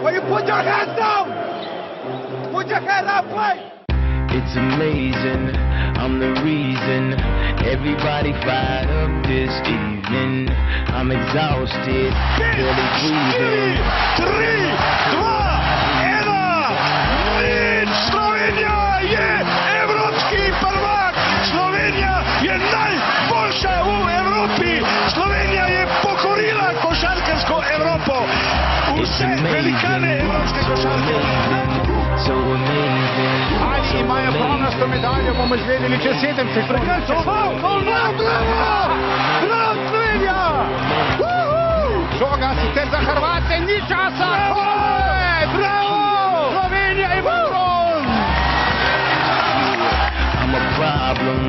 Will you put your hands down? Put your hand up, play! It's amazing, I'm the reason everybody fired up this evening. I'm exhausted, barely breathing. 3, 2, 1, Slovenija je evropski prvak! Slovenija je najboljša v Evropi! Slovenija je pokorila košarkarsko Evropo! Vse velikane evropske košarke! So amazing. Ali imajo bronasto medaljo, bomo izvedeli čez 7 sekund. Prekrčil! Bravo! Bravo, Slovenija! Žoga sicer za Hrvate, ni časa! Bravo! Slovenija ima bron! I'm a problem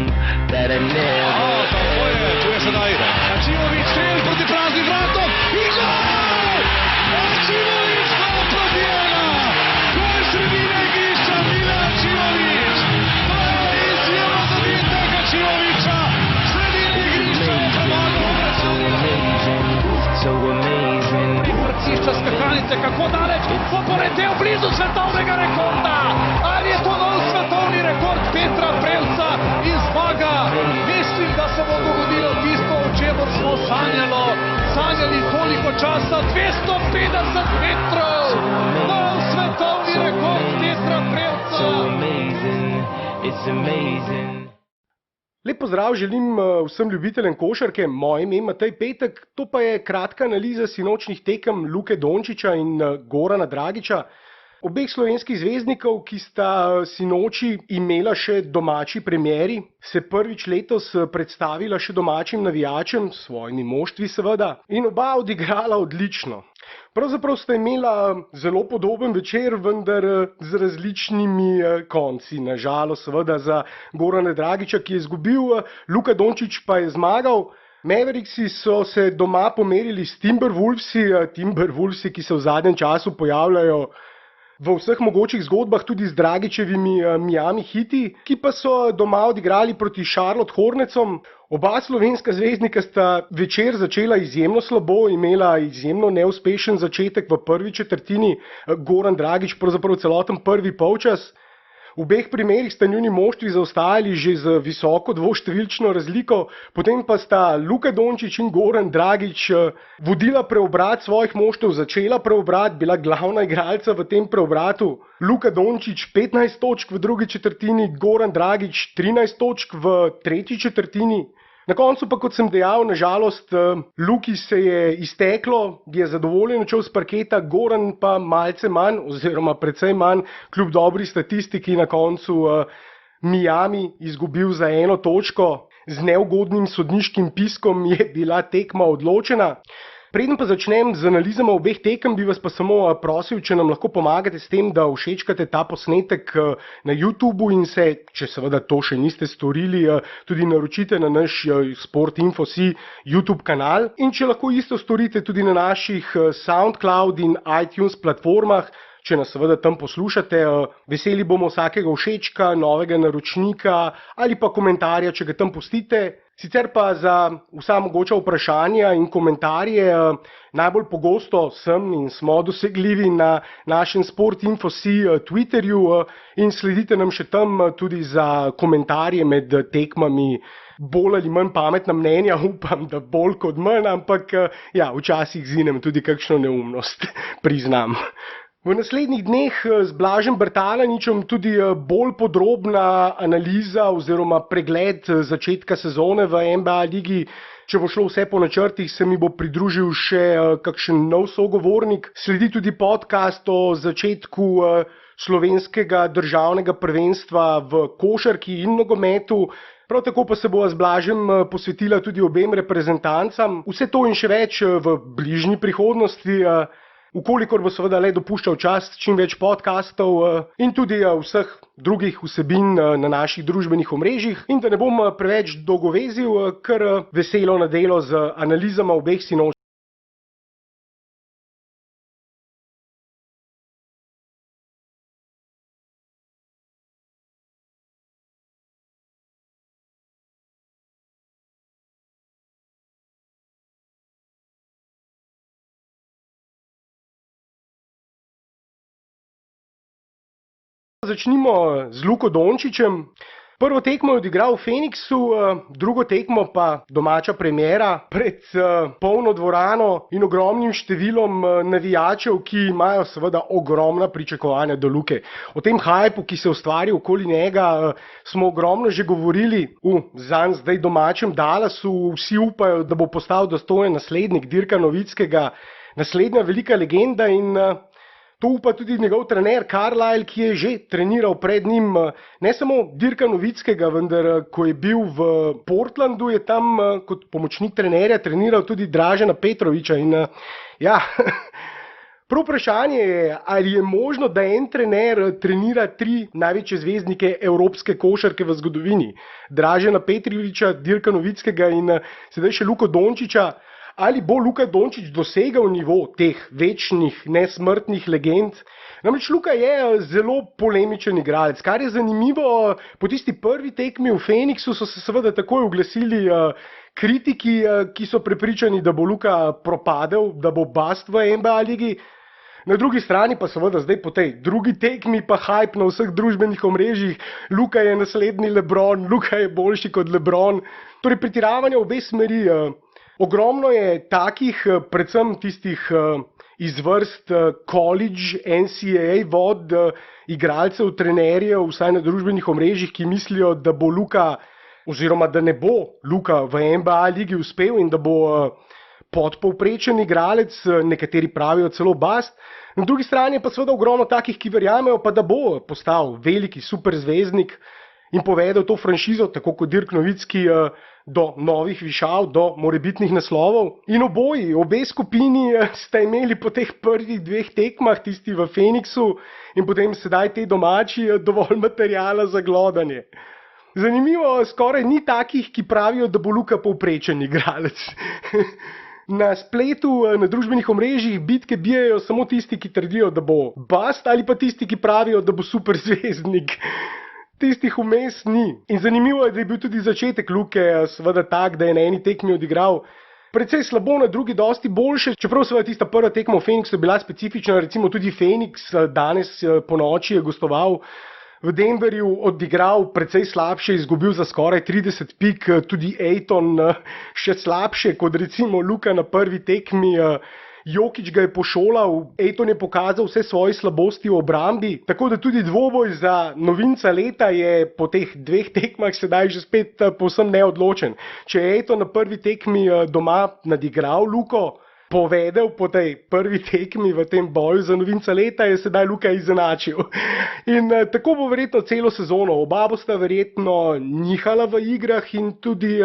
that I never. Tu je sedaj Ačimović, strel proti praznim vratom i gol! Ačimović, gol proti 1! Gol sredine igrišča, Mile Ačimović! To je izjemno zabitek Ačimovića! Sredine igrišča je pomagao So amazing. Vrcišča skakanice, kako daleč bo poletel blizu svetovnega rekorda! Ali je to nov svetovni rekord Petra Prevca in zmaga? Mislim, da se bo dogodilo tisto, o čemer smo sanjali toliko časa, 250 metrov! Nov svetovni rekord Petra Prevca! So amazing, it's amazing. Lep pozdrav želim vsem ljubiteljem košarke, moje ime je Matej Petek, to pa je kratka analiza sinočnih tekem Luke Dončića in Gorana Dragića, obeh slovenskih zvezdnikov, ki sta sinoči imela še domači premieri, se prvič letos predstavila še domačim navijačem, s svojimi moštvi seveda, in oba odigrala odlično. Pravzaprav sta imela zelo podoben večer, vendar z različnimi konci. Nažalost, seveda za Gorana Dragića, ki je izgubil, Luka Dončić pa je zmagal. Mavericksi so se doma pomerili s Timberwolvsi, ki se v zadnjem času pojavljajo v vseh mogočih zgodbah, tudi z Dragićevimi Miami Heati, ki pa so doma odigrali proti Charlotte Hornetsom. Oba slovenska zvezdnika sta večer začela izjemno slabo, imela izjemno neuspešen začetek v prvi četrtini, Goran Dragić pravzaprav celoten prvi polčas. V obeh primerih sta njuni moštvi zaostajali že z visoko dvoštevilčno razliko, potem pa sta Luka Dončić in Goran Dragić vodila preobrat svojih moštev, začela preobrat, bila glavna igralca v tem preobratu. Luka Dončić 15 točk v drugi četrtini, Goran Dragić 13 točk v tretji četrtini. Na koncu pa, kot sem dejal, nažalost, Luki se je izteklo, je zadovoljen odšel s parketa, Goran pa malce manj, oziroma precej manj, kljub dobri statistiki na koncu Miami izgubil za 1 točko. Z neugodnim sodniškim piskom je bila tekma odločena. Preden pa začnem z analizama obeh tekem, bi vas pa samo prosil, če nam lahko pomagate s tem, da všečkate ta posnetek na YouTubu in se, če seveda to še niste storili, tudi naročite na naš Sportinfo.si YouTube kanal. In če lahko isto storite tudi na naših SoundCloud in iTunes platformah, če nas seveda tam poslušate, veseli bomo vsakega všečka, novega naročnika ali pa komentarja, če ga tam pustite. Sicer pa za vsa mogoča vprašanja in komentarje najbolj pogosto sem in smo dosegljivi na našem Sportinfo.si Twitterju in sledite nam še tam tudi za komentarje med tekmami. Bolj ali manj pametna mnenja, upam, da bolj kot manj, ampak ja, včasih zinem tudi kakšno neumnost, priznam. V naslednjih dneh z Blažem Bertalaničem tudi bolj podrobna analiza oziroma pregled začetka sezone v NBA ligi. Če bo šlo vse po načrtih, se mi bo pridružil še kakšen nov sogovornik. Sledi tudi podcast o začetku slovenskega državnega prvenstva v košarki in nogometu. Prav tako pa se bova z Blažem posvetila tudi obem reprezentancam. Vse to in še več v bližnji prihodnosti. Vkolikor bo seveda le dopuščal čas, čim več podcastov in tudi vseh drugih vsebin na naših družbenih omrežjih. In da ne bom preveč dolgovezil, kar veselo na delo z analizama obeh sinočnih Začnimo z Luko Dončićem. Prvo tekmo je odigral v Phoenixu, drugo tekmo pa domača premiera pred polno dvorano in ogromnim številom navijačev, ki imajo seveda ogromna pričakovanja do Luke. O tem hajpu, ki se ustvari okoli njega, smo ogromno že govorili v zanj zdaj domačem Dallasu. Vsi upajo, da bo postal dostojen naslednik Dirka Nowitzkega, naslednja velika legenda, in to upa tudi njegov trener Carlisle, ki je že treniral pred njim ne samo Dirka Nowitzkega, vendar ko je bil v Portlandu, je tam kot pomočnik trenerja treniral tudi Dražena Petrovića. In ja, prav vprašanje je, ali je možno, da en trener trenira tri največje zvezdnike evropske košarke v zgodovini. Dražena Petrovića, Dirka Nowitzkega in sedaj še Luko Dončića. Ali bo Luka Dončić dosegal nivo teh večnih, nesmrtnih legend? Namreč Luka je zelo polemičen igralec. Kar je zanimivo, po tisti prvi tekmi v Phoenixu so se seveda takoj oglasili kritiki, ki so prepričani, da bo Luka propadel, da bo bust v NBA ligi. Na drugi strani pa seveda zdaj po tej drugi tekmi pa hype na vseh družbenih omrežjih. Luka je naslednji LeBron, Luka je boljši kot LeBron. Torej pretiravanja v obe smeri. Ogromno je takih, predvsem tistih iz vrst college, NCAA vod, igralcev, trenerjev, vsaj na družbenih omrežjih, ki mislijo, da bo Luka, oziroma da ne bo Luka v NBA ligi uspel in da bo podpovprečen igralec, nekateri pravijo celo bust. Na drugi strani pa seveda ogromno takih, ki verjamejo pa, da bo postal veliki superzvezdnik in povedal to franšizo, tako kot Dirk Nowitzki, do novih višav, do morebitnih naslovov. In obe skupini sta imeli po teh prvih dveh tekmah, tisti v Phoenixu in potem sedaj te domači, dovolj materijala za glodanje. Zanimivo, skoraj ni takih, ki pravijo, da bo Luka povprečen igralec. Na spletu, na družbenih omrežjih bitke bijajo samo tisti, ki trdijo, da bo bust, ali pa tisti, ki pravijo, da bo superzvezdnik. Tistih vmes ni. In zanimivo je, da je bil tudi začetek Luke seveda tak, da je na eni tekmi odigral precej slabo, na drugi dosti boljše, čeprav seveda tista prva tekma v Phoenixu bila specifična. Recimo tudi Phoenix danes po noči je gostoval v Denverju, odigral precej slabše, izgubil za skoraj 30 pik, tudi Ayton še slabše kot recimo Luka na prvi tekmi. Jokić ga je pošolal, Ayton je pokazal vse svoje slabosti v obrambi, tako da tudi dvoboj za novinca leta je po teh dveh tekmah sedaj že spet povsem neodločen. Če je Ayton na prvi tekmi doma nadigral Luko, povedal po tej prvi tekmi v tem boju za novinca leta, je sedaj Luka izenačil. In tako bo verjetno celo sezono. Oba bosta verjetno nihala v igrah in tudi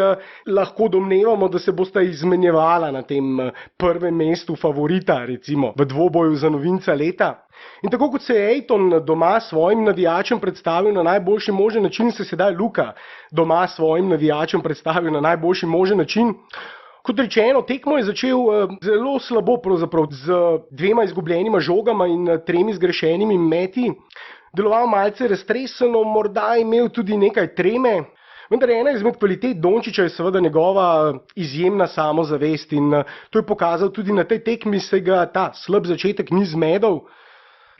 lahko domnevamo, da se bosta izmenjevala na tem prvem mestu favorita, recimo v dvoboju za novinca leta. In tako kot se je Ayton doma svojim navijačem predstavil na najboljši možen način, se sedaj Luka doma svojim navijačem predstavil na najboljši možen način. Kot rečeno, tekmo je začel zelo slabo, pravzaprav z 2 izgubljenima žogama in 3 zgrešenimi meti. Deloval malce raztreseno, morda imel tudi nekaj treme, vendar ena izmed kvalitet Dončića je seveda njegova izjemna samozavest in to je pokazal tudi na tej tekmi, se ga ta slab začetek ni zmedel.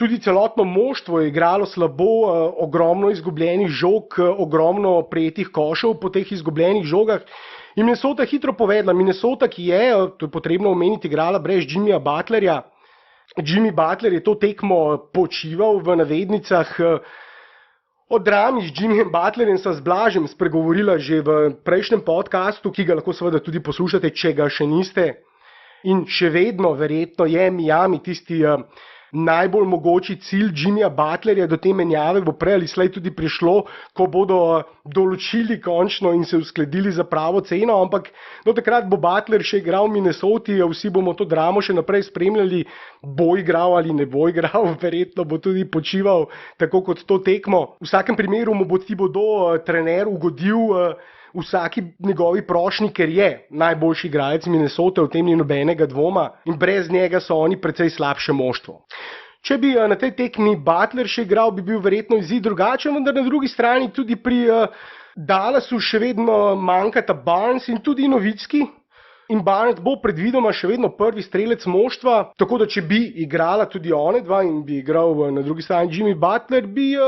Tudi celotno moštvo je igralo slabo, ogromno izgubljenih žog, ogromno prejetih košev po teh izgubljenih žogah. In Minnesota hitro povedla. Minnesota, ki je, to je potrebno omeniti, igrala brez Jimmyja Butlerja. Jimmy Butler je to tekmo počival v navednicah. O drami z Jimmyjem Butlerjem sta z Blažem spregovorila že v prejšnjem podcastu, ki ga lahko seveda tudi poslušate, če ga še niste. In še vedno verjetno je Miami tisti najbolj mogoči cilj Jimmyja Butlerja. Do te menjave bo prej ali slej tudi prišlo, ko bodo določili končno in se uskladili za pravo ceno, ampak do takrat bo Butler še igral v Minnesoti, vsi bomo to dramo še naprej spremljali, bo igral ali ne bo igral, verjetno bo tudi počival tako kot to tekmo. V vsakem primeru mu bo Thibodeau, trener, ugodil vsaki njegovi prošnji, ker je najboljši igralec Minnesote, v tem ni nobenega dvoma in brez njega so oni precej slabše moštvo. Če bi na tej tekmi Butler še igral, bi bil verjetno izid drugačen, vendar na drugi strani tudi pri Dallasu še vedno manjkata Barnes in tudi Nowitzki. in Barnett bo predvidoma še vedno prvi strelec moštva, tako da če bi igrala tudi one dva in bi igral na drugi strani Jimmy Butler, bi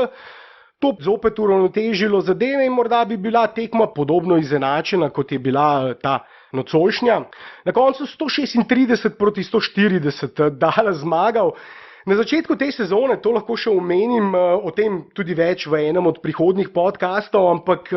to zopet uravnotežilo zadeve in morda bi bila tekma podobno izenačena, kot je bila ta nocojšnja. Na koncu 136 proti 140 Dallas zmagal. Na začetku te sezone, to lahko še omenim, o tem tudi več v enem od prihodnjih podkastov, ampak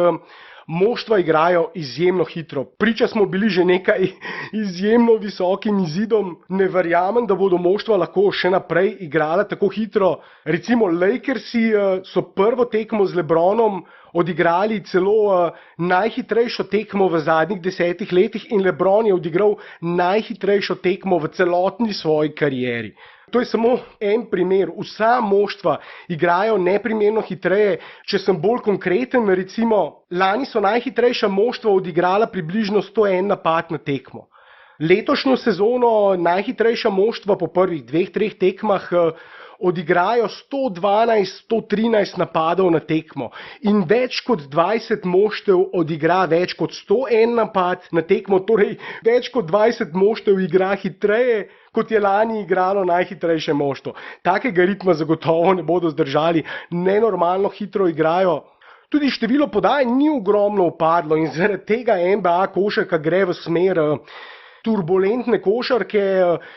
moštva igrajo izjemno hitro. Priča smo bili že nekaj izjemno visokim izidom. Ne verjamem, da bodo moštva lahko še naprej igrala tako hitro. Recimo Lakersi so prvo tekmo z LeBronom odigrali celo najhitrejšo tekmo v zadnjih 10 letih in LeBron je odigral najhitrejšo tekmo v celotni svoji karieri. To je samo en primer. Vsa moštva igrajo neprimerno hitreje. Če sem bolj konkreten, recimo, lani so najhitrejša moštva odigrala približno 101 napad na tekmo. Letošnjo sezono najhitrejša moštva po prvih 2-3 tekmah odigrajo 112-113 napadov na tekmo in več kot 20 moštev odigra več kot 101 napad na tekmo, torej več kot 20 moštev igra hitreje, kot je lani igralo najhitrejše moštvo. Takega ritma zagotovo ne bodo zdržali, nenormalno hitro igrajo. Tudi število podaj ni ogromno upadlo in zaradi tega NBA košarka gre v smer turbulentne košarke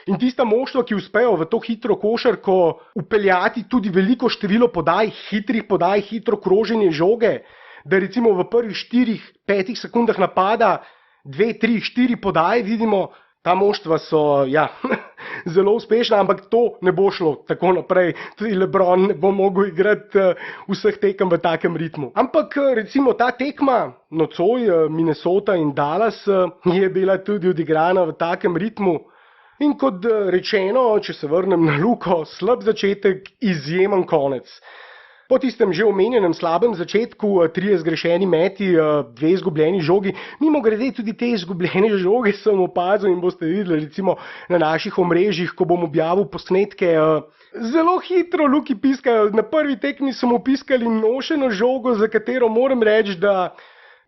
in tista moštva, ki uspejo v to hitro košarko upeljati tudi veliko število podaj, hitrih podaj, hitro kroženje žoge, da recimo v prvih 4-5 sekundah napada 2, 3, 4 podaje vidimo, ta moštva so zelo uspešna, ampak to ne bo šlo tako naprej. Tudi LeBron ne bo mogel igrati vseh tekem v takem ritmu. Ampak recimo ta tekma nocoj Minnesota in Dallas je bila tudi odigrana v takem ritmu. In kot rečeno, če se vrnem na Luko, slab začetek, izjemen konec. Po tistem že omenjenem slabem začetku, 3 zgrešeni meti, 2 izgubljeni žogi, mimogrede tudi te izgubljene žoge sem opazil in boste videli recimo na naših omrežjih, ko bom objavil posnetke, zelo hitro Luki piskajo. Na prvi tekmi so mu piskali nošeno žogo, za katero moram reči, da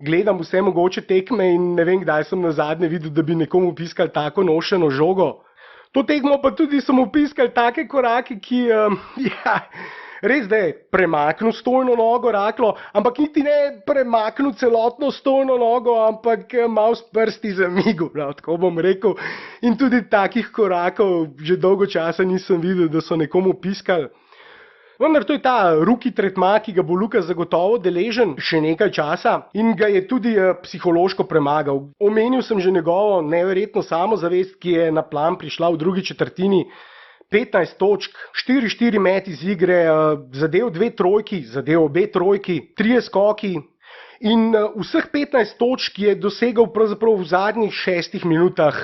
gledam vse mogoče tekme in ne vem, kdaj sem nazadnje videl, da bi nekomu piskali tako nošeno žogo. To tekmo pa tudi so mu piskali take korake, ki res da je premaknil stojno nogo rahlo, ampak niti ne premaknil celotno stojno nogo, ampak malo s prsti zamigel, tako bom rekel. In tudi takih korakov že dolgo časa nisem videl, da so nekomu piskali. Vendar to je ta rookie tretma, ki ga bo Luka zagotovo deležen še nekaj časa in ga je tudi psihološko premagal. Omenil sem že njegovo neverjetno samozavest, ki je na plan prišla v drugi četrtini. 15 točk, 4 meti iz igre, zadev 2 trojki, zadev obe trojki, 3 skoki in vseh 15 točk je dosegal pravzaprav v zadnjih 6 minutah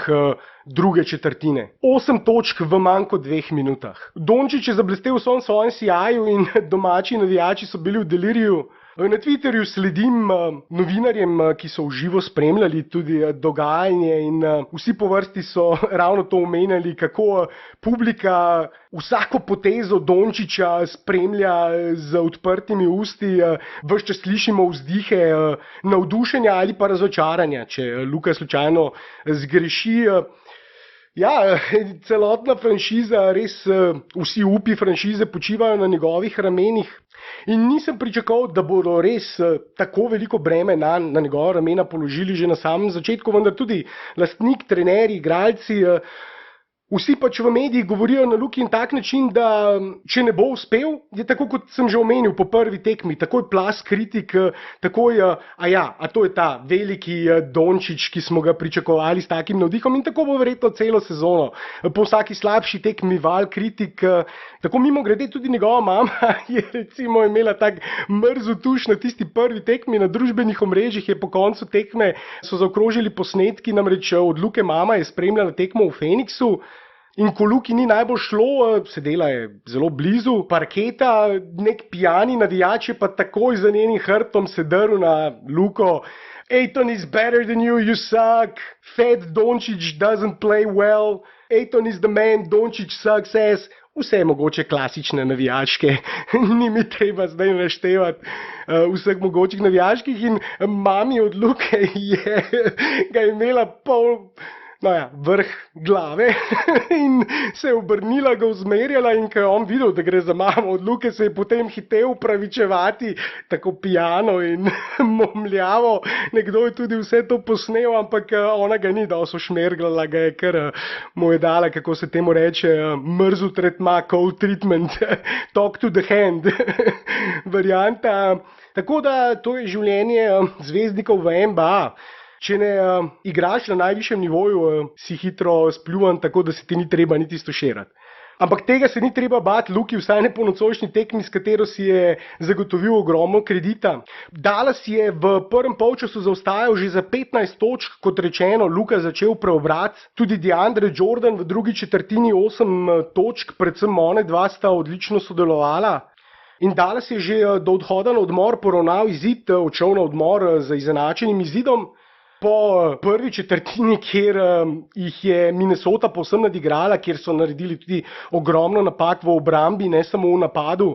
druge četrtine. 8 točk v manj kot 2 minutah. Dončić je zablestel v svojem sijaju in domači navijači so bili v deliriju. Na Twitterju sledim novinarjem, ki so v živo spremljali tudi dogajanje in vsi po vrsti so ravno to omenjali, kako publika vsako potezo Dončića spremlja z odprtimi usti, ves čas slišimo vzdihe navdušenja ali pa razočaranja, če Luka slučajno zgreši. Celotna franšiza, res vsi upi franšize počivajo na njegovih ramenih. In nisem pričakoval, da bodo res tako veliko breme na njegova ramena položili že na samem začetku, vendar tudi lastnik, trenerji, igralci, vsi pač v medijih govorijo na Luki in tak način, da če ne bo uspel, je tako kot sem že omenil po prvi tekmi, takoj plas kritik, takoj, a to je ta veliki Dončić, ki smo ga pričakovali s takim navdihom in tako bo verjetno celo sezono. Po vsaki slabši tekmi val kritik, tako mimogrede tudi njegova mama je recimo imela tak mrzel tuš na tisti prvi tekmi na družbenih omrežjih, je po koncu tekme so zaokrožili posnetki, namreč od Luke mama je spremljala tekmo v Phoenixu. In ko Luki ni najbolj šlo, sedela je zelo blizu parketa, nek pijani navijač je pa takoj za njenim hrbtom se drl na Luko. Ayton is better than you, you suck. Fat Dončić doesn't play well. Ayton is the man, Dončić sucks ass. Vse mogoče klasične navijačke, ni mi treba zdaj naštevati vseh mogočih navijačkih in mami od Luke ga je imela pol no ja, vrh glave in se je obrnila, ga usmerjala in ko je on videl, da gre za mamo od Luke, se je potem hitel upravičevati, tako pijano in momljavo. Nekdo je tudi vse to posnel, ampak ona ga ni dosto šmerglala, ga je kar mu je dala, kako se temu reče, mrzu tretma, cold treatment, talk to the hand varianta. Tako da to je življenje zvezdnikov v NBA. Če ne igraš na najvišjem nivoju, si hitro spljuvan, tako da se ti ni treba niti stuširati. Ampak tega se ni treba bati Luki, vsaj ne po nocojšnji tekmi, s katero si je zagotovil ogromno kredita. Dallas je v prvem polčasu zaostajal že za 15 točk, kot rečeno, Luka začel preobrat. Tudi DeAndre Jordan v drugi četrtini 8 točk, predvsem one dva sta odlično sodelovala. In Dallas je že do odhoda na odmor poravnal izid, odšel na odmor z izenačenim izidom. Po prvi četrtini, kjer jih je Minnesota povsem nadigrala, kjer so naredili tudi ogromno napak v obrambi, ne samo v napadu,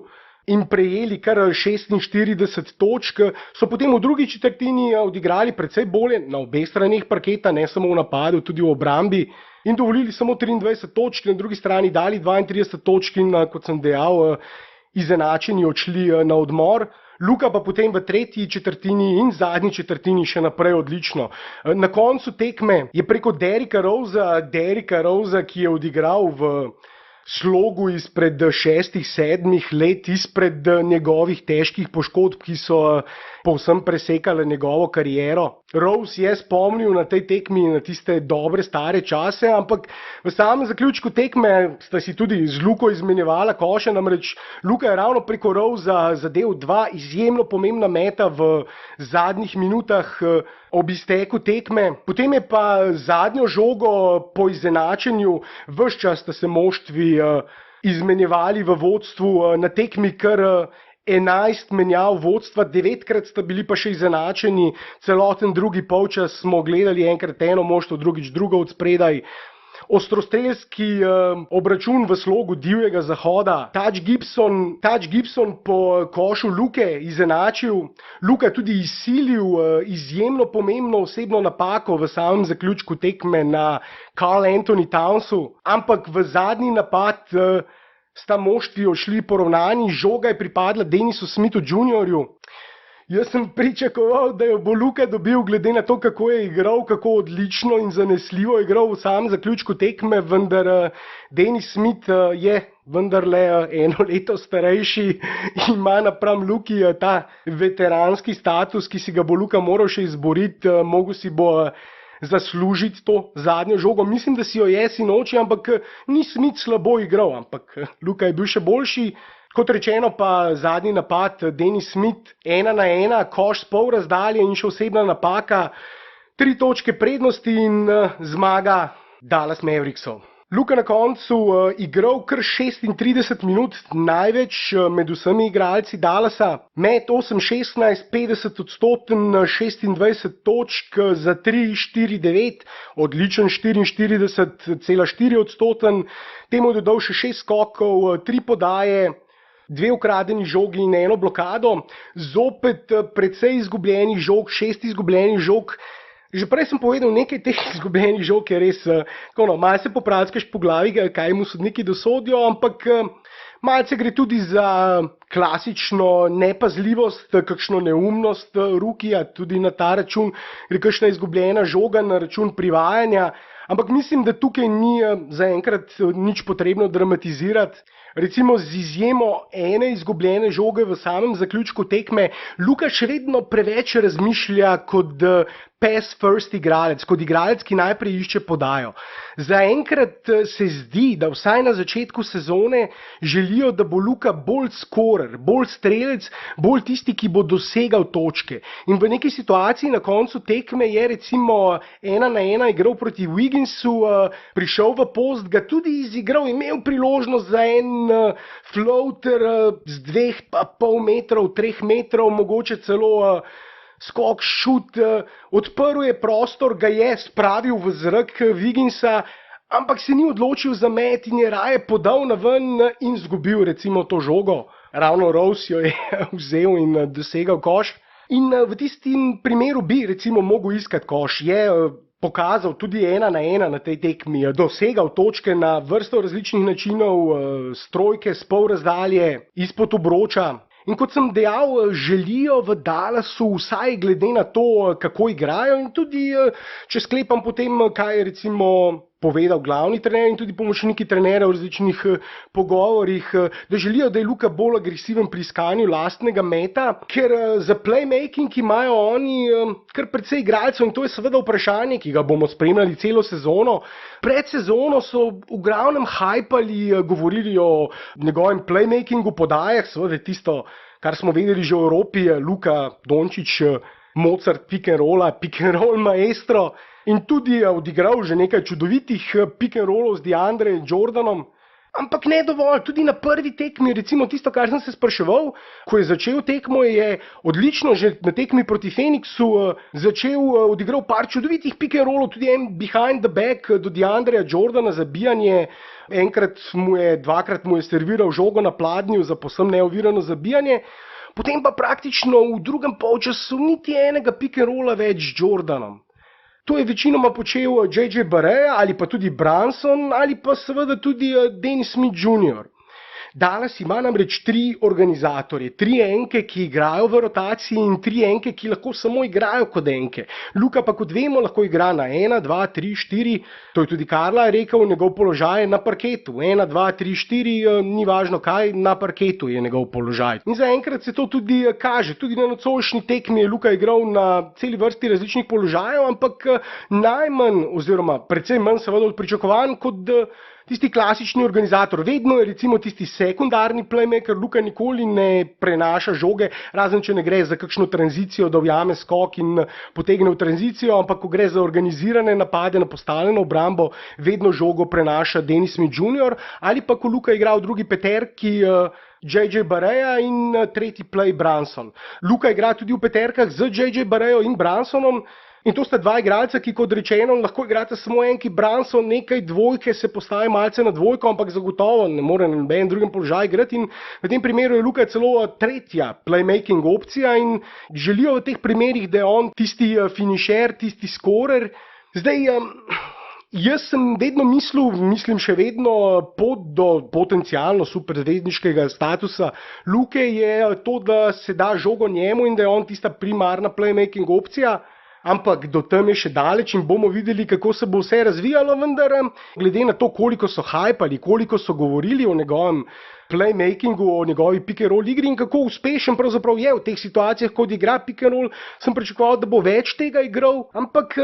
in prejeli kar 46 točk, so potem v drugi četrtini odigrali precej bolje na obeh straneh parketa, ne samo v napadu, tudi v obrambi, in dovolili samo 23 točk, na drugi strani dali 32 točk in, kot sem dejal, izenačeni odšli na odmor. Luka pa potem v tretji četrtini in zadnji četrtini še naprej odlično. Na koncu tekme je preko Derricka Rosea, ki je odigral v slogu izpred 6-7 let, izpred njegovih težkih poškodb, ki so povsem presekale njegovo kariero. Rose je spomnil na tej tekmi na tiste dobre stare čase, ampak v samem zaključku tekme sta si tudi z Luko izmenjevala koše, namreč Luka je ravno preko Rosea zadel 2 izjemno pomembna meta v zadnjih minutah ob izteku tekme. Potem je pa zadnjo žogo po izenačenju ves čas sta se moštvi izmenjevali v vodstvu, na tekmi kar 11 menjav vodstva, 9krat sta bili pa še izenačeni, celoten drugi polčas smo gledali enkrat eno moštvo, drugič drugo od spredaj. Ostrostrelski obračun v slogu divjega zahoda, Taj Gibson po košu Luke izenačil, Luka je tudi izsilil izjemno pomembno osebno napako v samem zaključku tekme na Karl Anthony Townsu, ampak v zadnji napad sta moštvi odšli poravnani, žoga je pripadla Dennisu Smithu Jr. Jaz sem pričakoval, da jo bo Luka dobil, glede na to, kako je igral, kako odlično in zanesljivo je igral v samem zaključku tekme, vendar Dennis Smith je vendarle eno leto starejši in ima napram Luki ta veteranski status, ki si ga bo Luka moral še izboriti, mogel si bo zaslužiti to zadnjo žogo. Mislim, da si jo je sinoči, ampak ni Smith slabo igral, ampak Luka je bil še boljši. Kot rečeno pa zadnji napad, Dennis Smith 1-1, koš s pol razdalje in še osebna napaka, 3 točke prednosti in zmaga Dallas Mavericksov. Luka na koncu igral kar 36 minut, največ med vsemi igralci Dallasa, met 8-16, 50%, 26 točk za 3-4-9, odličen 44,4%, temu je dodal še 6 skokov, 3 podaje, 2 ukradeni žogi in 1 blokado, zopet precej izgubljenih žog, 6 izgubljenih žog. Že prej sem povedal, nekaj teh izgubljenih žog je res, malo se popravskaš po glavi, kaj mu sodniki dosodijo, ampak malce gre tudi za klasično nepazljivost, kakšno neumnost Rukija, tudi na ta račun gre kakšna izgubljena žoga na račun privajanja, ampak mislim, da tukaj ni zaenkrat nič potrebno dramatizirati. Recimo z izjemo ene izgubljene žoge v samem zaključku tekme, Luka še vedno preveč razmišlja kot pass first igralec, kot igralec, ki najprej išče podajo. Zaenkrat se zdi, da vsaj na začetku sezone želijo, da bo Luka bolj scorer, bolj strelec, bolj tisti, ki bo dosegal točke. In v neki situaciji na koncu tekme je recimo 1-1 igral proti Wigginsu, prišel v post, ga tudi izigral, imel priložnost za en floater z 2,5 metrov, 3 metrov, mogoče celo skok, šut, odprl je prostor, ga je spravil v zrak Wigginsa, ampak se ni odločil za met in je raje podal na ven in izgubil recimo to žogo. Ravno Rose jo je vzel in dosegal koš. In v tistem primeru bi recimo mogel iskati koš. Je pokazal tudi 1-1 na tej tekmi, dosegal točke na vrsto različnih načinov, s trojke, s pol razdalje, izpod obroča. In kot sem dejal, želijo v Dallasu vsaj glede na to, kako igrajo in tudi, če sklepam potem, kaj je recimo povedal glavni trener in tudi pomočniki trenerja v različnih pogovorih, da želijo, da je Luka bolj agresiven pri iskanju lastnega meta, ker za playmaking imajo oni kar precej igralcev in to je seveda vprašanje, ki ga bomo spremljali celo sezono. Pred sezono so v glavnem hajpali, govorili o njegovem playmakingu, podajah, seveda tisto, kar smo vedeli že v Evropi, Luka Dončić, Mozart pick and roll maestro. In tudi odigral že nekaj čudovitih pick and rollov z DeAndre Jordanom. Ampak ne dovolj, tudi na prvi tekmi, recimo tisto, kar sem se spraševal, ko je začel tekmo, je odlično že na tekmi proti Phoenixu odigral par čudovitih pick and rollov, tudi en behind the back do DeAndreja Jordana za bijanje. Dvakrat mu je serviral žogo na pladnju za povsem neovirano zabijanje. Potem pa praktično v drugem polčasu niti enega pick and rolla več z Jordanom. To je večinoma počel J.J. Barea ali pa tudi Brunson ali pa seveda tudi Dennis Smith Jr. Dallas ima namreč 3 organizatorje, 3 enke, ki igrajo v rotaciji in 3 enke, ki lahko samo igrajo kot enke. Luka pa, kot vemo, lahko igra na 1, 2, 3, 4, to je tudi Karla rekel, njegov položaj je na parketu. 1, 2, 3, 4, ni važno kaj, na parketu je njegov položaj. In zaenkrat se to tudi kaže, tudi na nocojšnji tekmi je Luka igral na celi vrsti različnih položajev, ampak najmanj oziroma precej manj seveda od pričakovanj kot tisti klasični organizator. Vedno je recimo tisti sekundarni playmaker, Luka nikoli ne prenaša žoge, razen če ne gre za kakšno tranzicijo, da ujame skok in potegne v tranzicijo, ampak ko gre za organizirane napade na postavljeno obrambo, vedno žogo prenaša Dennis Smith Jr. ali pa ko Luka igra v drugi peterki J.J. Barea in tretji play Brunson. Luka igra tudi v peterkah z J.J. Barejo in Brunsonom. In to sta 2 igralca, ki kot rečeno lahko igrata samo enki. Brunson nekaj dvojke se postavi malce na dvojko, ampak zagotovo ne more na noben drugem položaju igrati. In v tem primeru je Luka celo tretja playmaking opcija in želijo v teh primerih, da je on tisti finišer, tisti skorer. Zdaj, jaz sem vedno mislim še vedno, pot do potencialno superzvezdniškega statusa Luke je to, da se da žogo njemu in da je on tista primarna playmaking opcija. Ampak do tam je še daleč in bomo videli, kako se bo vse razvijalo, vendar glede na to, koliko so hajpali, koliko so govorili o njegovem playmakingu, o njegovi pick and roll igri in kako uspešen pravzaprav je v teh situacijah, ko igra pick and roll, sem pričakoval, da bo več tega igral, ampak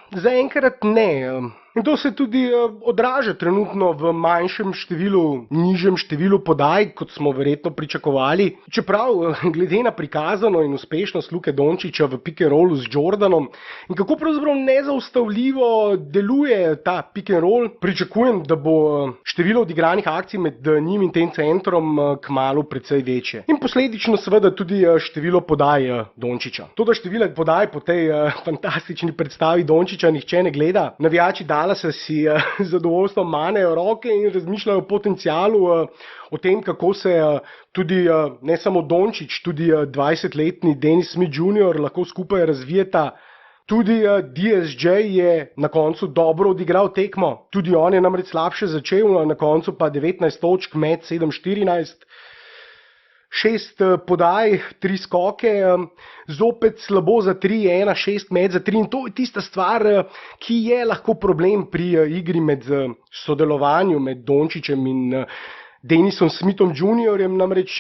zaenkrat ne. In to se tudi odraža trenutno v manjšem številu, nižjem številu podaj, kot smo verjetno pričakovali. Čeprav glede na prikazano in uspešnost Luke Dončića v pick and rollu z Jordanom in kako pravzaprav nezaustavljivo deluje ta pick and roll, pričakujem, da bo število odigranih akcij med njim in tem centrom kmalu precej večje. In posledično seveda tudi število podaj Dončića. Toda število podaj po tej fantastični predstavi Dončića nihče ne gleda. Navijači Dallasa si zadovoljstvo manejo roke in razmišljajo o potencialu, o tem, kako se tudi ne samo Dončić, tudi 20-letni Dennis Smith Jr. lahko skupaj razvijeta. Tudi DSJ je na koncu dobro odigral tekmo, tudi on je namreč slabše začel, na koncu pa 19 točk, med 7-14. 6 podaj, 3 skoke, zopet slabo za 3, 1, 6 med za 3 in to je tista stvar, ki je lahko problem pri igri med sodelovanju med Dončićem in Dennisom Smithom Jr. Namreč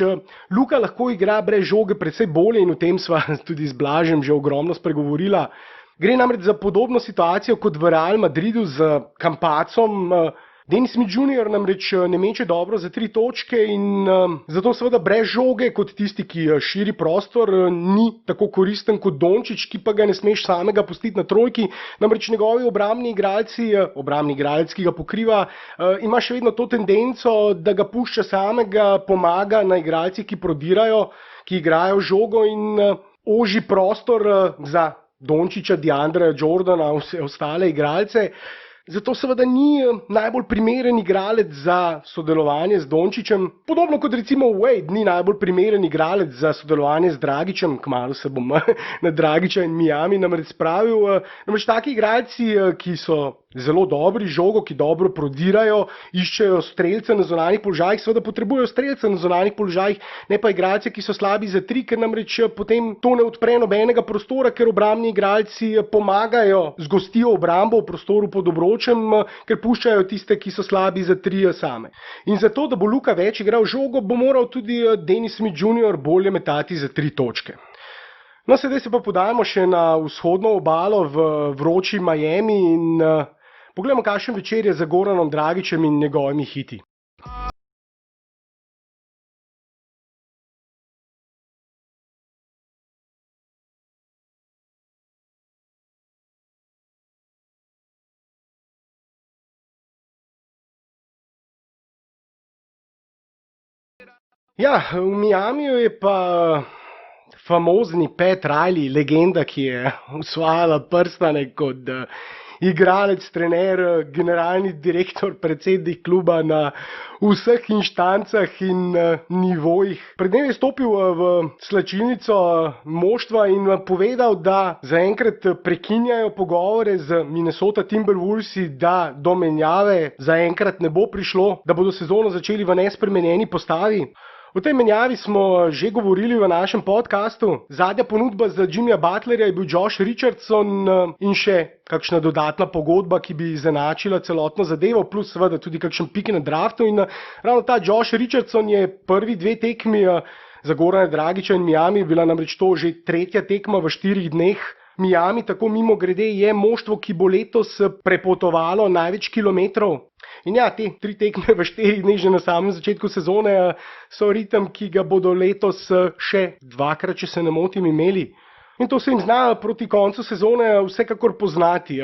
Luka lahko igra brez žoge precej bolje in o tem sva tudi z Blažem že ogromno spregovorila. Gre namreč za podobno situacijo kot v Real Madridu z Campazom. Dennis Smith Jr. namreč ne meče dobro za 3 točke in zato seveda brez žoge kot tisti, ki širi prostor, ni tako koristen kot Dončić, ki pa ga ne smeš samega pustiti na trojki. Namreč njegovi obrambni igralec, ki ga pokriva, ima še vedno to tendenco, da ga pušča samega, pomaga na igralcih, ki prodirajo, ki igrajo žogo in oži prostor za Dončića, DeAndreja Jordana, vse ostale igralce. Zato seveda ni najbolj primeren igralec za sodelovanje z Dončićem. Podobno kot recimo Wade ni najbolj primeren igralec za sodelovanje z Dragićem. Kmalu se bom na Dragića in Miami namreč spravil. Namreč taki igralci, ki so zelo dobri žogo, ki dobro prodirajo, iščejo strelce na zunanjih položajih, seveda potrebujejo strelce na zunanjih položajih, ne pa igralce, ki so slabi za tri, ker namreč potem to ne odpre nobenega prostora, ker obrambni igralci pomagajo, zgostijo obrambo v prostoru pod obročem, ker puščajo tiste, ki so slabi za tri same. In zato, da bo Luka več igral žogo, bo moral tudi Dennis Smith Jr. bolje metati za 3 točke. No, sedaj se pa podajamo še na vzhodno obalo v vroči Miami in poglejmo, kakšen večer je za Goranom Dragićem in njegovimi hiti. Ja, v Miamiju je pa famozni Pat Riley, legenda, ki je osvajala prstane kot igralec, trener, generalni direktor, predsednik kluba na vseh inštancah in nivojih. Pred dnevi je stopil v slačilnico moštva in povedal, da zaenkrat prekinjajo pogovore z Minnesota Timberwolvesi, da do menjave zaenkrat ne bo prišlo, da bodo sezono začeli v nespremenjeni postavi. O tej menjavi smo že govorili v našem podcastu. Zadnja ponudba za Jimmyja Butlerja je bil Josh Richardson in še kakšna dodatna pogodba, ki bi izenačila celotno zadevo, plus seveda tudi kakšen pik na draftu. In ravno ta Josh Richardson je prvi 2 tekmi za Gorana Dragića in Miami, bila namreč to že 3. tekma v 4 dneh. Miami, tako mimogrede, je moštvo, ki bo letos prepotovalo največ kilometrov. In ja, te 3 tekme v 4 dneh že na samem začetku sezone so ritem, ki ga bodo letos še 2-krat, če se ne motim, imeli. In to se jim zna proti koncu sezone vsekakor poznati.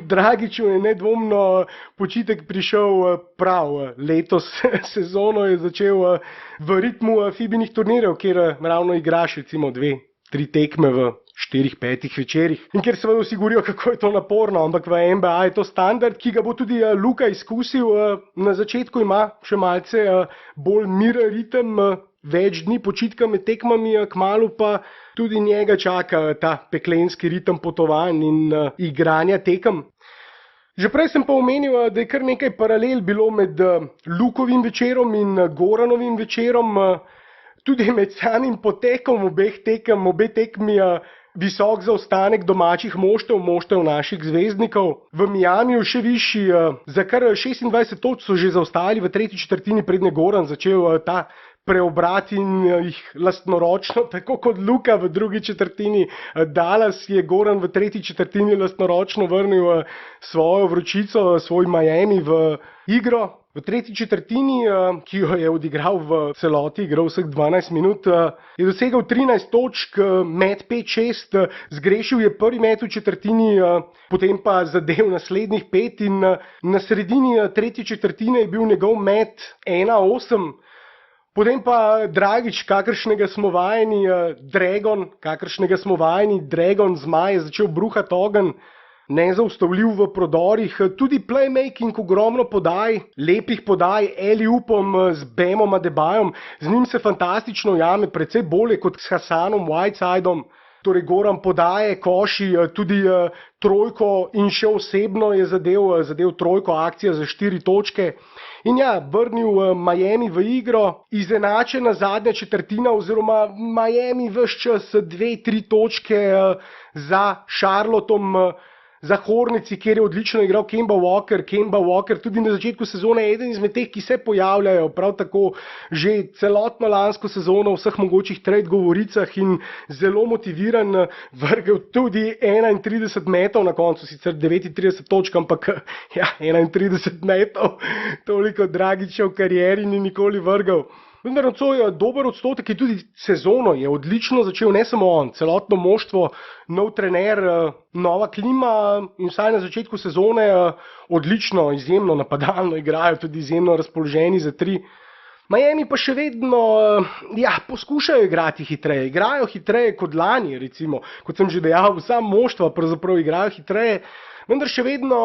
Dragiću je nedvomno počitek prišel prav. Letos sezono je začel v ritmu FIBA-nih turnirjev, kjer ravno igraš recimo 2-3 tekme v 4-5 večerih. In ker seveda vsi govorijo, kako je to naporno, ampak v NBA je to standard, ki ga bo tudi Luka izkusil. Na začetku ima še malce bolj miren ritem, več dni počitka med tekmami, kmalu pa tudi njega čaka ta peklenski ritem potovanj in igranja tekem. Že prej sem pa omenil, da je kar nekaj paralel bilo med Lukovim večerom in Goranovim večerom, tudi med samim potekom obeh tekem, obe tekmi visok zaostanek domačih moštev naših zvezdnikov. V Miamiju še višji, za kar 26 točk so že zaostali v tretji četrtini, predne Goran začel ta preobrat in jih lastnoročno, tako kot Luka v drugi četrtini. Dallas je Goran v tretji četrtini lastnoročno vrnil svojo vročico, svoj Miami v igro. V tretji četrtini, ki jo je odigral v celoti, igral vseh 12 minut, je dosegel 13 točk, met 5-6, zgrešil je prvi met v četrtini, potem pa zadev naslednjih 5 in na sredini tretje četrtine je bil njegov met 1-8. Potem pa Dragić, kakršnega smo vajeni, Dragon Zmaj, je začel bruhati ogenj. Nezaustavljiv v prodorih, tudi playmaking, ogromno podaj, lepih podaj, alley-oopom z Bamom Adebayom, z njim se fantastično ujame, precej bolje kot s Hasanom Whitesidom. Torej Goran podaje, koši, tudi trojko in še osebno je zadev trojko, akcija za 4 točke. In ja, vrnil Miami v igro, izenačena zadnja četrtina oziroma Miami ves čas 2-3 točke za Charlottom, za Hornici, kjer je odlično igral Kemba Walker, tudi na začetku sezone eden izmed teh, ki se pojavljajo, prav tako že celotno lansko sezono v vseh mogočih trade govoricah in zelo motiviran, vrgel tudi 31 metov na koncu, sicer 39 točk, ampak ja, 31 metov, toliko Dragića v karieri ni nikoli vrgel. Vendar nocoj dober odstotek, ki tudi sezono je odlično začel, ne samo on, celotno moštvo, nov trener, nova klima in vsaj na začetku sezone odlično, izjemno napadalno igrajo, tudi izjemno razpoloženi za 3. Miami pa še vedno poskušajo igrati hitreje, igrajo hitreje kot lani, recimo, kot sem že dejal, vsa moštva pravzaprav igrajo hitreje. vendar še vedno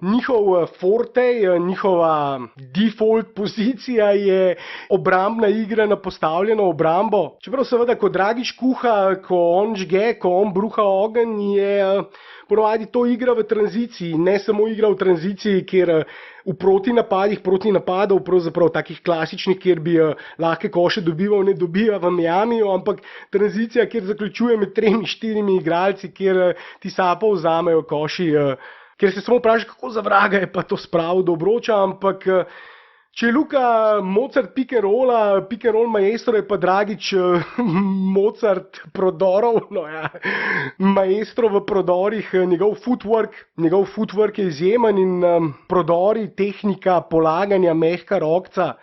njihov forte, njihova default pozicija je obrambna igra na postavljeno obrambo. Čeprav seveda, ko Dragić kuha, ko on žge, ko on bruha ogenj, je ponovadi to igra v tranziciji, ne samo igra v tranziciji, kjer v proti napadov, pravzaprav takih klasičnih, kjer bi lahke koše dobival, ne dobiva v Miamiju, ampak tranzicija, kjer zaključuje med 3-4 igralci, kjer ti sapo vzamejo koši, kjer se samo vpraša, kako za vraga je pa to spravil do obroča, ampak če je Luka Mozart pick and roll maestro, je pa Dragić Mozart prodorov, maestro v prodorih, njegov footwork je izjemen in prodori, tehnika, polaganja, mehka rokca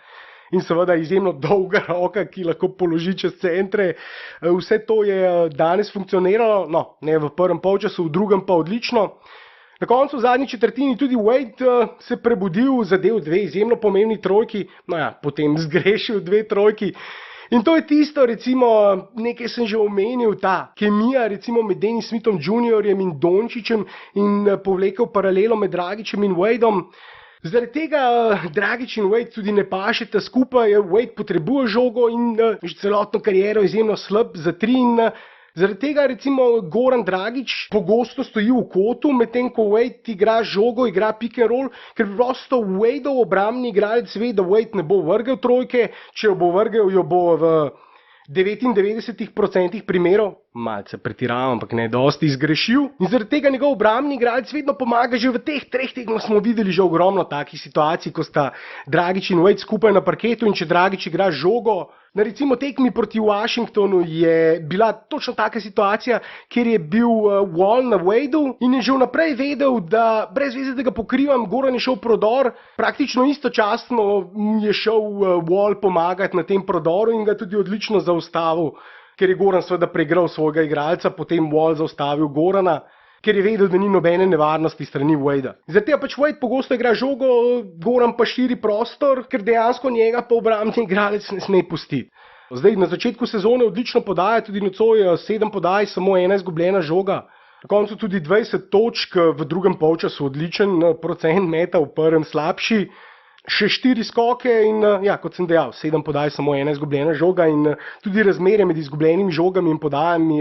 in seveda izjemno dolga roka, ki lahko položi čez centre. Vse to je danes funkcioniralo, ne v prvem polčasu, v drugem pa odlično. Na koncu v zadnji četrtini tudi Wade se prebudil, zadev 2 izjemno pomembni trojki, potem zgrešil 2 trojki. In to je tisto, recimo, nekaj sem že omenil, ta kemija recimo med Dennis Smithom Juniorjem in Dončićem in povlekel paralelo med Dragićem in Wadeom. Zaradi tega Dragić in Wade tudi ne pašeta skupaj, Wade potrebuje žogo in že celotno kariero izjemno slab za 3 in zaradi tega recimo Goran Dragić pogosto stoji v kotu, medtem ko Wade igra žogo, igra pick and roll, ker prosto Wadeov obrambni igralec ve, da Wade ne bo vrgel trojke, če jo bo vrgel, jo bo v 99% primerov, malce pretiravam, ampak ne dosti, zgrešil. In zaradi tega njegov obrambni igralec vedno pomaga. Že v teh 3 tekmah smo videli že ogromno takih situacij, ko sta Dragić in Wade skupaj na parketu in če Dragić igra žogo, na recimo tekmi proti Washingtonu je bila točno taka situacija, kjer je bil wall na Wadeu in je že vnaprej vedel, da brez veze, da ga pokrivam, Goran je šel prodor, praktično istočasno je šel wall pomagati na tem prodoru in ga tudi odlično zaustavil, ker je Goran seveda preigral svojega igralca, potem wall zaustavil Gorana, ker je vedel, da ni nobene nevarnosti strani Wadea. Zato pač Wade pogosto igra žogo, Goran pa širi prostor, ker dejansko njega pa obrambni igralec ne sme pustiti. Zdaj, na začetku sezone odlično podaja, tudi nocoj 7 podaj, samo 1 izgubljena žoga. Na koncu tudi 20 točk, v drugem polčasu odličen procent meta, v prvem slabši. Še 4 skoke in, kot sem dejal, 7 podaj, samo 1 izgubljena žoga in tudi razmerje med izgubljenimi žogami in podajami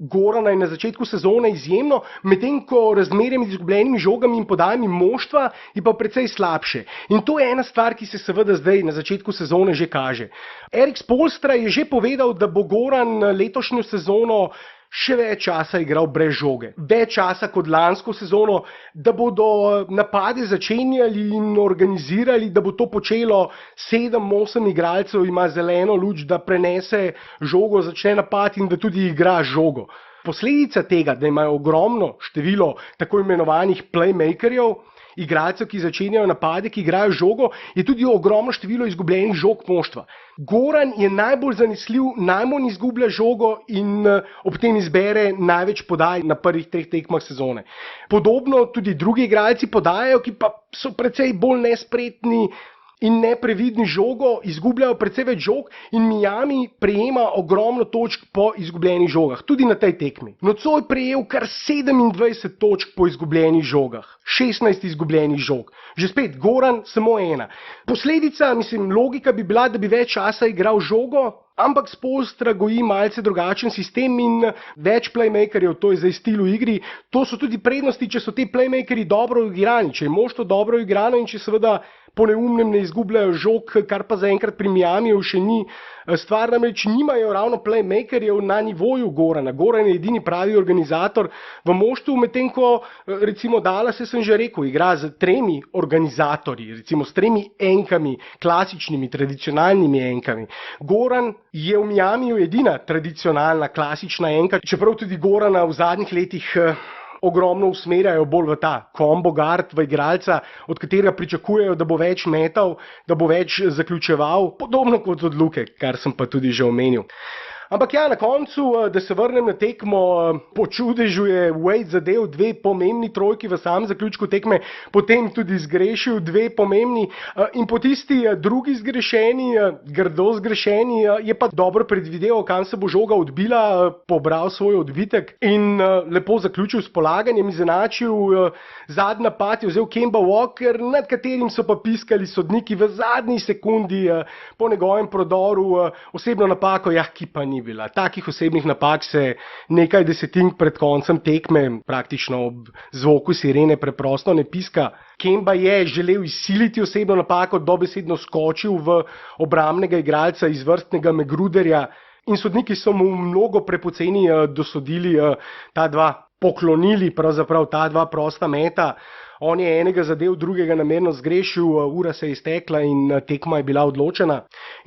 Gorana je na začetku sezone izjemno, medtem ko razmerje med izgubljenimi žogami in podajami moštva je pa precej slabše. In to je ena stvar, ki se seveda zdaj na začetku sezone že kaže. Erik Spoelstra je že povedal, da bo Goran letošnjo sezono še več časa igral brez žoge. Več časa kot lansko sezono, da bodo napade začenjali in organizirali, da bo to počelo 7-8 igralcev, ima zeleno luč, da prenese žogo, začne napad in da tudi igra žogo. Posledica tega, da imajo ogromno število tako imenovanih playmakerjev, igralcev, ki začenjajo napade, ki igrajo žogo, je tudi ogromno število izgubljenih žog moštva. Goran je najbolj zanesljiv, najmanj izgublja žogo in ob tem izbere največ podaj na prvih 3 tekmah sezone. Podobno tudi drugi igralci podajajo, ki pa so precej bolj nespretni in neprevidni žogo, izgubljajo precej več žog in Miami prejema ogromno točk po izgubljenih žogah, tudi na tej tekmi. Nocoj prejel kar 27 točk po izgubljenih žogah, 16 izgubljenih žog. Že spet, Goran samo 1. Posledica, logika bi bila, da bi več časa igral žogo, ampak Spoelstra goji malce drugačen sistem in več playmakerjev, to je zdaj stil v igri. To so tudi prednosti, če so te playmakerji dobro igrani, če je moštvo dobro igrano in če seveda po neumnem ne izgubljajo žog, kar pa zaenkrat pri Miamiju še ni stvar, namreč nimajo ravno playmakerjev na nivoju Gorana. Goran je edini pravi organizator v moštvu, medtem ko recimo Dallas, sem že rekel, igra z 3 organizatorji, recimo s 3 enkami, klasičnimi, tradicionalnimi enkami. Goran je v Miamiju edina tradicionalna, klasična enka, čeprav tudi Gorana v zadnjih letih ogromno usmerjajo bolj v ta combo guard, v igralca, od katerega pričakujejo, da bo več metal, da bo več zaključeval, podobno kot od Luke, kar sem pa tudi že omenil. Ampak ja, na koncu, da se vrnem na tekmo, po čudežu je Wade zadev 2 pomembni trojki v samem zaključku tekme, potem tudi zgrešil 2 pomembni in po tisti drugi zgrešeni, grdo zgrešeni, je pa dobro predvideval, kam se bo žoga odbila, pobral svoj odbitek in lepo zaključil s polaganjem, izenačil zadnji napad, je vzel Kemba Walker, nad katerim so pa piskali sodniki v zadnji sekundi po njegovem prodoru, osebno napako, ki pa ni bila. Takih osebnih napak se nekaj desetink pred koncem tekme, praktično ob zvoku sirene, preprosto ne piska. Kemba je želel izsiliti osebno napako, dobesedno skočil v obrambnega igralca, izvrstnega Magruderja in sodniki so mu mnogo prepoceni dosodili ta dva, poklonili pravzaprav ta dva prosta meta. On je enega zadev, drugega namerno zgrešil, ura se je iztekla in tekma je bila odločena.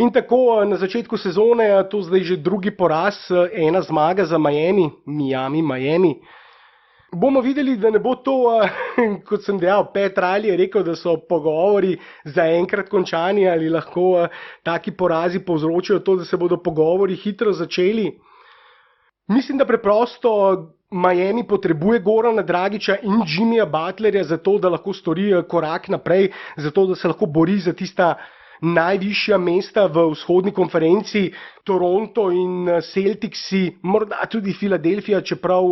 In tako na začetku sezone, to zdaj že drugi poraz, 1 zmaga za Miami. Bomo videli, da ne bo to, kot sem dejal, Pat Riley je rekel, da so pogovori zaenkrat končani, ali lahko taki porazi povzročijo to, da se bodo pogovori hitro začeli. Mislim, da preprosto Miami potrebuje Gorana Dragića in Jimmyja Butlerja za to, da lahko stori korak naprej, za to, da se lahko bori za tista najvišja mesta v vzhodni konferenci. Toronto in Celticsi, morda tudi Philadelphia, čeprav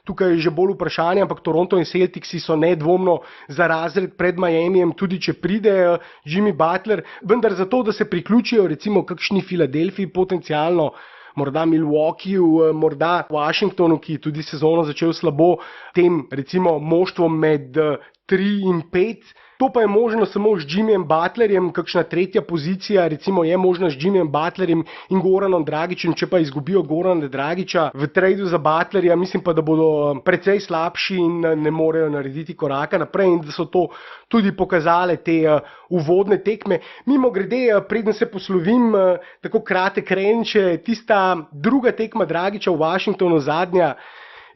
tukaj je že bolj vprašanje, ampak Toronto in Celticsi so nedvomno za razred pred Miamijem, tudi če pride Jimmy Butler, vendar zato, da se priključijo recimo kakšni Philadelphiji potencialno, morda Milwaukeeju, morda Washingtonu, ki je tudi sezono začel slabo, tem recimo moštvom med 3 in 5. To pa je možno samo z Jimmyjem Butlerjem, kakšna tretja pozicija recimo je možna z Jimmyjem Butlerjem in Goranom Dragićem, če pa izgubijo Gorana Dragića v tradu za Butlerja, mislim pa, da bodo precej slabši in ne morejo narediti koraka naprej in da so to tudi pokazale te uvodne tekme. Mimogrede, preden se poslovim, tako kratek renče, tista druga tekma Dragića v Washingtonu, zadnja,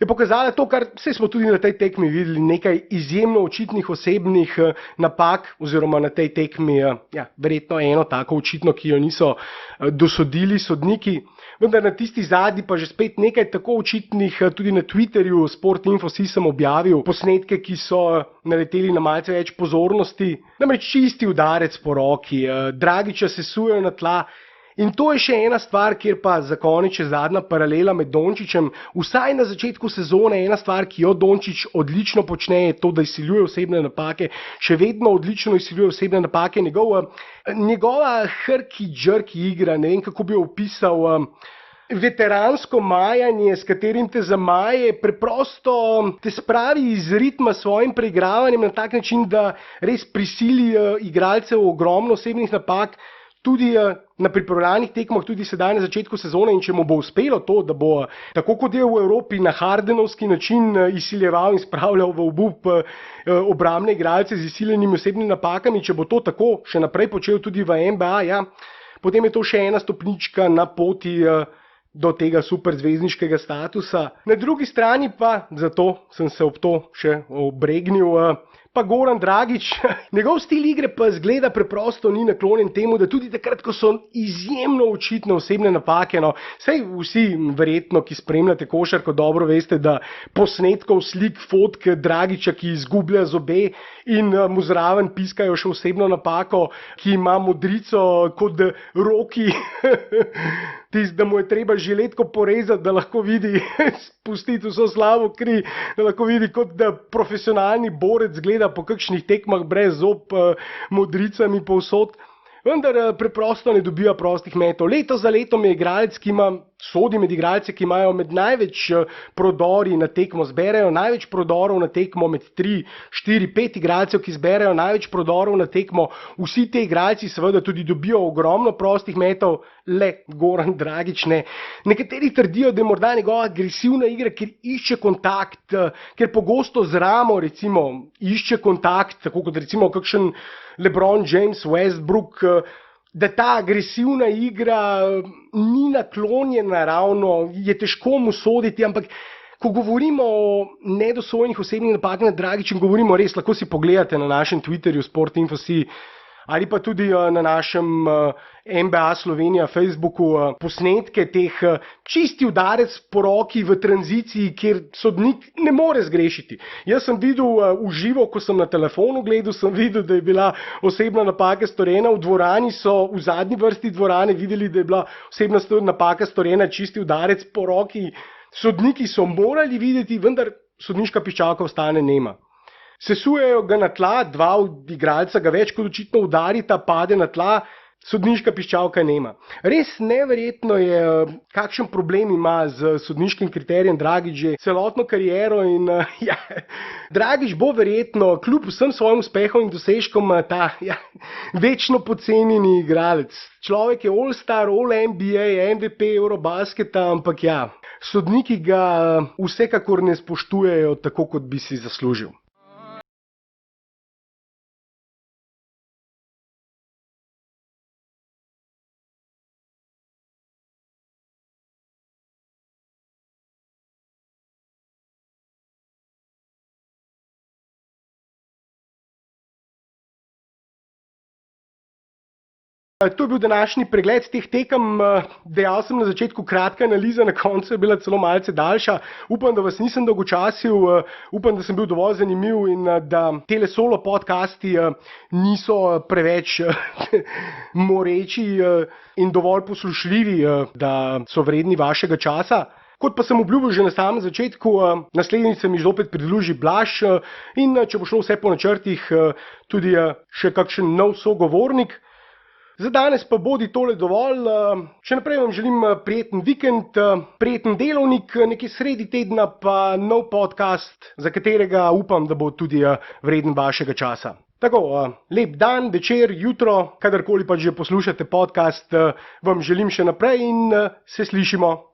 je pokazala to, kar vse smo tudi na tej tekmi videli, nekaj izjemno očitnih osebnih napak, oziroma na tej tekmi, verjetno eno tako očitno, ki jo niso dosodili sodniki. Vendar na tisti zadnji pa že spet nekaj tako očitnih, tudi na Twitterju Sportinfo sem objavil posnetke, ki so naleteli na malce več pozornosti. Namreč čisti udarec po roki, Dragića sesujejo na tla. In to je še ena stvar, kjer pa za konec še zadnja paralela med Dončićem. Vsaj na začetku sezone ena stvar, ki jo Dončić odlično počne, je to, da izsiljuje osebne napake. Še vedno odlično izsiljuje osebne napake. Njegova herky-jerky igra, ne vem kako bi jo opisal, veteransko majanje, s katerim te zamaje, preprosto te spravi iz ritma s svojim preigravanjem na tak način, da res prisili igralce v ogromno osebnih napak. Tudi na pripravljalnih tekmah, tudi sedaj na začetku sezone, in če mu bo uspelo to, da bo tako kot je v Evropi na hardenovski način izsiljeval in spravljal v obup obrambne igralce z izsiljenimi osebnimi napakami, če bo to tako še naprej počel tudi v NBA, potem je to še ena stopnička na poti do tega superzvezdniškega statusa. Na drugi strani pa, zato sem se ob to še obregnil, pa Goran Dragić, njegov stil igre pa zgleda preprosto ni naklonjen temu, da tudi takrat, ko so izjemno očitne osebne napake, saj vsi verjetno, ki spremljate košarko, dobro veste, da posnetkov, slik, fotk Dragića, ki izgublja zobe in mu zraven piskajo še osebno napako, ki ima modrico kot roki, da mu je treba žiletko porezati, da lahko vidi, spustiti vso slabo kri, da lahko vidi, kot da profesionalni borec gleda po kakšnih tekmah brez zob, modricami povsod. Vendar preprosto ne dobijo prostih metov. Leto za letom je igralec, ki sodi med igralce, ki imajo med največ prodori na tekmo, zberejo največ prodorov na tekmo, med 3, 4, 5 igralcev, ki zberejo največ prodorov na tekmo. Vsi te igralci seveda tudi dobijo ogromno prostih metov, le Goran Dragić ne. Nekateri trdijo, da je morda njegova agresivna igra, ker išče kontakt, ker pogosto z ramo recimo išče kontakt, tako kot recimo kakšen LeBron James, Westbrook, da ta agresivna igra ni naklonjena ravno, je težko mu soditi, ampak ko govorimo o nedosojenih osebnih napakah nad Dragićem, govorimo res, lahko si pogledate na našem Twitterju Sportinfo, ali pa tudi na našem NBA Slovenija Facebooku posnetke teh čisti udarec po roki v tranziciji, kjer sodnik ne more zgrešiti. Jaz sem videl v živo, ko sem na telefonu gledal, sem videl, da je bila osebna napaka storjena. V dvorani so v zadnji vrsti dvorane videli, da je bila osebna napaka storjena, čisti udarec po roki. Sodniki so morali videti, vendar sodniška piščalka ostane nema. Sesujejo ga na tla, dva igralca ga več kot očitno udarita, pade na tla, sodniška piščalka nema. Res neverjetno je, kakšen problem ima z sodniškim kriterijem Dragić že celotno kariero in Dragić bo verjetno kljub vsem svojim uspehom in dosežkom ta večno podcenjeni igralec. Človek je All-Star, All-NBA, MVP Eurobasketa, ampak sodniki ga vsekakor ne spoštujejo tako, kot bi si zaslužil. To je bil današnji pregled teh tekem. Dejal sem na začetku kratka analiza, na koncu je bila celo malce daljša. Upam, da vas nisem dolgočasil, upam, da sem bil dovolj zanimiv in da tele solo podcasti niso preveč moreči in dovolj poslušljivi, da so vredni vašega časa. Kot pa sem obljubil že na samem začetku, naslednjič se mi zopet pridruži Blaž in če bo šlo vse po načrtih, tudi še kakšen nov sogovornik. Za danes pa bodi tole dovolj. Še naprej vam želim prijeten vikend, prijeten delovnik, nekje sredi tedna pa nov podcast, za katerega upam, da bo tudi vreden vašega časa. Tako, lep dan, večer, jutro, kadarkoli pa že poslušate podcast, vam želim še naprej in se slišimo.